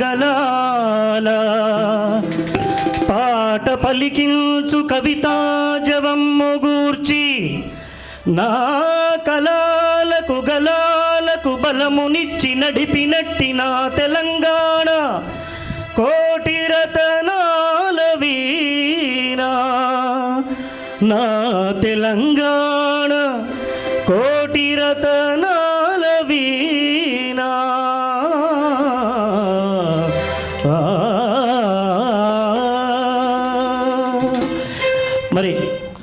గలాల పాట పలికించు కవితా జవమ్ము గూర్చి నా కలాలకు గలాలకు బలమునిచ్చి నడిపినట్టి నా తెలంగాణ కోటి రతనాల వీణా నా తెలంగాణ కోటి రతనాల వీణా మరి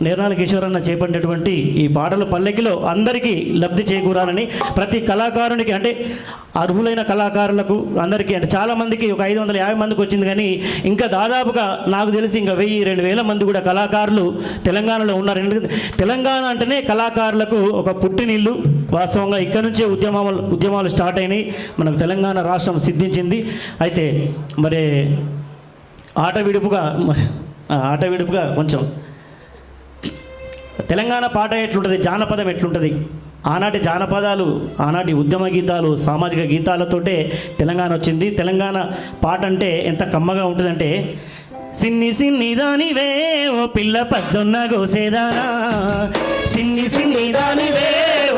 నిర్నాల కిషోరన్న చేపట్టినటువంటి ఈ పాటలు పల్లెకిలో అందరికీ లబ్ధి చేకూరాలని ప్రతి కళాకారునికి అంటే అర్హులైన కళాకారులకు అందరికీ అంటే చాలామందికి ఒక 550 మందికి వచ్చింది, కానీ ఇంకా దాదాపుగా నాకు తెలిసి ఇంకా 1000-2000 మంది కూడా కళాకారులు తెలంగాణలో ఉన్నారు. ఎందుకంటే తెలంగాణ అంటేనే కళాకారులకు ఒక పుట్టినిల్లు. వాస్తవంగా ఇక్కడ నుంచే ఉద్యమాలు స్టార్ట్ అయినాయి, మనకు తెలంగాణ రాష్ట్రం సిద్ధించింది. అయితే మరి ఆట విడుపుగా కొంచెం తెలంగాణ పాట ఎట్లుంటుంది, జానపదం ఎట్లుంటుంది, ఆనాటి జానపదాలు, ఆనాటి ఉద్యమ గీతాలు, సామాజిక గీతాలతోటే తెలంగాణ వచ్చింది. తెలంగాణ పాట అంటే ఎంత కమ్మగా ఉంటుందంటే, సిన్ని సిన్ని దానివే ఓ పిల్ల పచ్చొన్న గోసేదానా, సిన్ని సిన్ని దానివే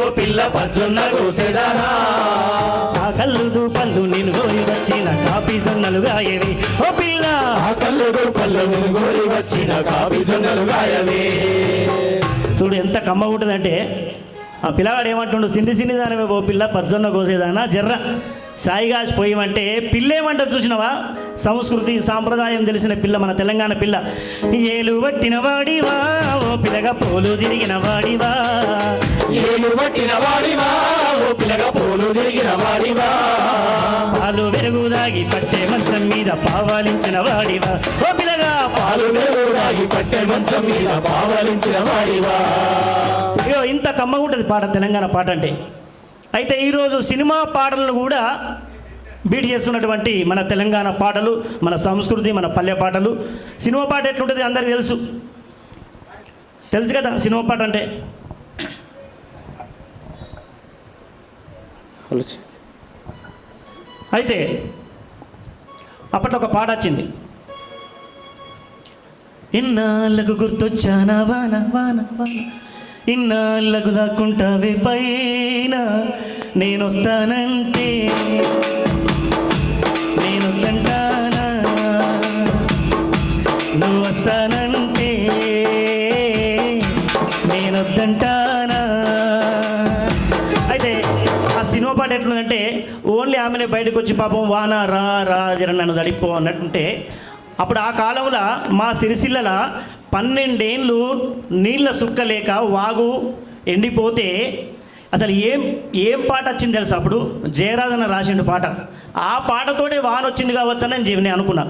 ఓ పిల్ల పచ్చొన్న గోసేదానా, ఆ కల్లుదు పళ్ళు నేను గోరి వచ్చిన కాపీ సొన్నలు గాయవే ఓ పిల్ల, ఆ కల్లుదు పళ్ళు నేను గోరి వచ్చిన కాపీ సొన్నలు గాయవే. చూడు ఎంత కమ్మ ఉంటుందంటే, ఆ పిల్లగాడు ఏమంటుండు, సిన్ని సిన్ని దానివే ఓ పిల్ల పచ్చొన్న కోసేదానా జర్ర సాయిగాజ్ పోయమంటే పిల్లేమంట చూసినవా, సంస్కృతి సాంప్రదాయం తెలిసిన పిల్ల మన తెలంగాణ పిల్ల. ఏలు పట్టిన వాడివా ఓ పిల్లగా పోలు తిరిగిన వాడివా, ఏలు పట్టిన వాడివా ఓ పిల్లగా పోలు తిరిగిన వాడివా, పాలు వెలుగు దాగి పట్టే మంచం మీద పావాలించిన వాడివా ఓ పిల్లగా, పాలు వెలుగు దాగి పట్టే మంచం మీద పావాలించిన వాడివా. అయ్యో ఇంత కమ్మగా ఉంటుంది పాట, తెలంగాణ పాట అంటే. అయితే ఈరోజు సినిమా పాటలను కూడా బీట్ చేస్తున్నటువంటి మన తెలంగాణ పాటలు, మన సంస్కృతి, మన పల్లె పాటలు. సినిమా పాట ఎట్లుంటుంది అందరికీ తెలుసు కదా సినిమా పాట అంటే. అయితే అప్పట్లో ఒక పాట వచ్చింది, ఇన్నాళ్ళకు గుర్తొచ్చానా వాన వాన వాన, ఇన్నాళ్ళకు దాక్కుంటావే పైన, నేనొస్తానంటే నేనొద్దంటానా, నువ్వు వస్తానంటే నేనొద్దంటానా. అయితే ఆ సినిమా పాట ఎట్లుందంటే, ఓన్లీ ఆమెనే బయటకు వచ్చి పాపం వాన రా రా జర నన్ను తడిపో అన్నట్టుంటే, అప్పుడు ఆ కాలంలో మా సిరిసిల్లల 12 ఏళ్ళు నీళ్ళ సుక్కలేక వాగు ఎండిపోతే అసలు ఏం పాట వచ్చింది తెలుసా, అప్పుడు జయరాజన రాసిండు పాట. ఆ పాటతోటే వాన వచ్చింది కావచ్చని నేను అనుకున్నా.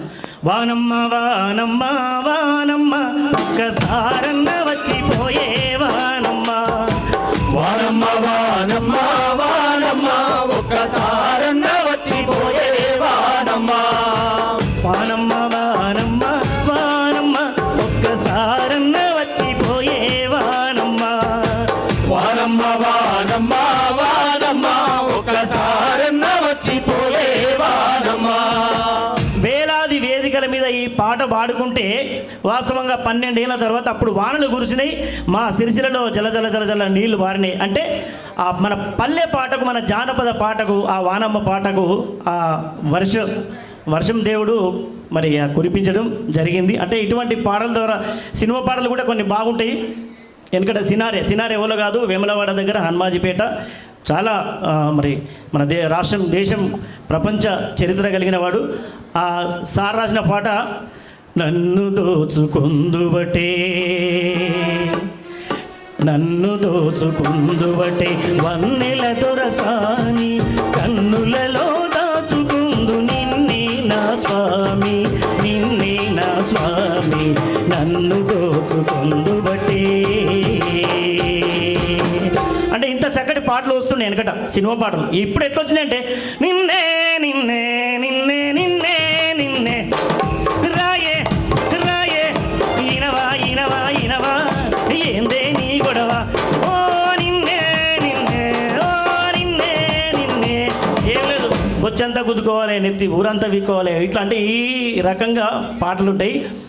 వానమ్మ వానమ్మ వానమ్మ ఒక్కసారన్న వచ్చిపోయే వానమ్మ, వానమ్మ వానమ్మ వానమ్మ ఒక్కసారన్న వచ్చిపోయే వానమ్మ, వానమ్మ వానమ్మ వానమ్మ ఒక్కసారన్న వచ్చిపోయే వానమ్మ, వానమ్మ వానమ్మ వానమ్మ ఒక్కసారన్న వచ్చిపోయే వానమ్మ. వేలాది వేదికల మీద ఈ పాట పాడుకుంటే వాస్తవంగా 12 ఏళ్ళ తర్వాత అప్పుడు వానలు కురిసినాయి, మా సిరిసిలలో జల జల జల జల నీళ్లు పారినాయి. అంటే ఆ మన పల్లె పాటకు, మన జానపద పాటకు, ఆ వానమ్మ పాటకు ఆ వర్షం దేవుడు మరి కురిపించడం జరిగింది. అంటే ఇటువంటి పాటల ద్వారా సినిమా పాటలు కూడా కొన్ని బాగుంటాయి. ఎందుకంటే సినారే ఎవరో కాదు, వేములవాడ దగ్గర హనుమాజీపేట, చాలా మరి మన రాష్ట్రం, దేశం, ప్రపంచ చరిత్ర కలిగిన వాడు. ఆ సార్ రాసిన పాట, నన్ను దోచుకుందువటే నన్ను దోచుకుందువటే వన్నెల దొరసాని, కన్నులలో దాచుకుందు నిన్నే నా స్వామి, నిన్నే నా స్వామి, నన్ను దోచుకుందువటే. అంటే ఇంత చక్కటి పాటలు వస్తున్నాయి వెనకట, సినిమా పాటలు. ఇప్పుడు ఎట్లా వచ్చినాయంటే, నిన్నే నిన్నే నిన్నే నిన్నే నిన్నే రాయే రాయే ఇనవా ఇనవా ఇనవా ఏందే నీ గొడవ, ఓ నిన్నే నిన్నే ఓ నిన్నే నిన్నే. ఏం లేదు, బొచ్చంతా గుద్దుకోవాలి నెత్తి ఊరంతా వీక్కోవాలి ఇట్లాంటి ఈ రకంగా పాటలు ఉంటాయి.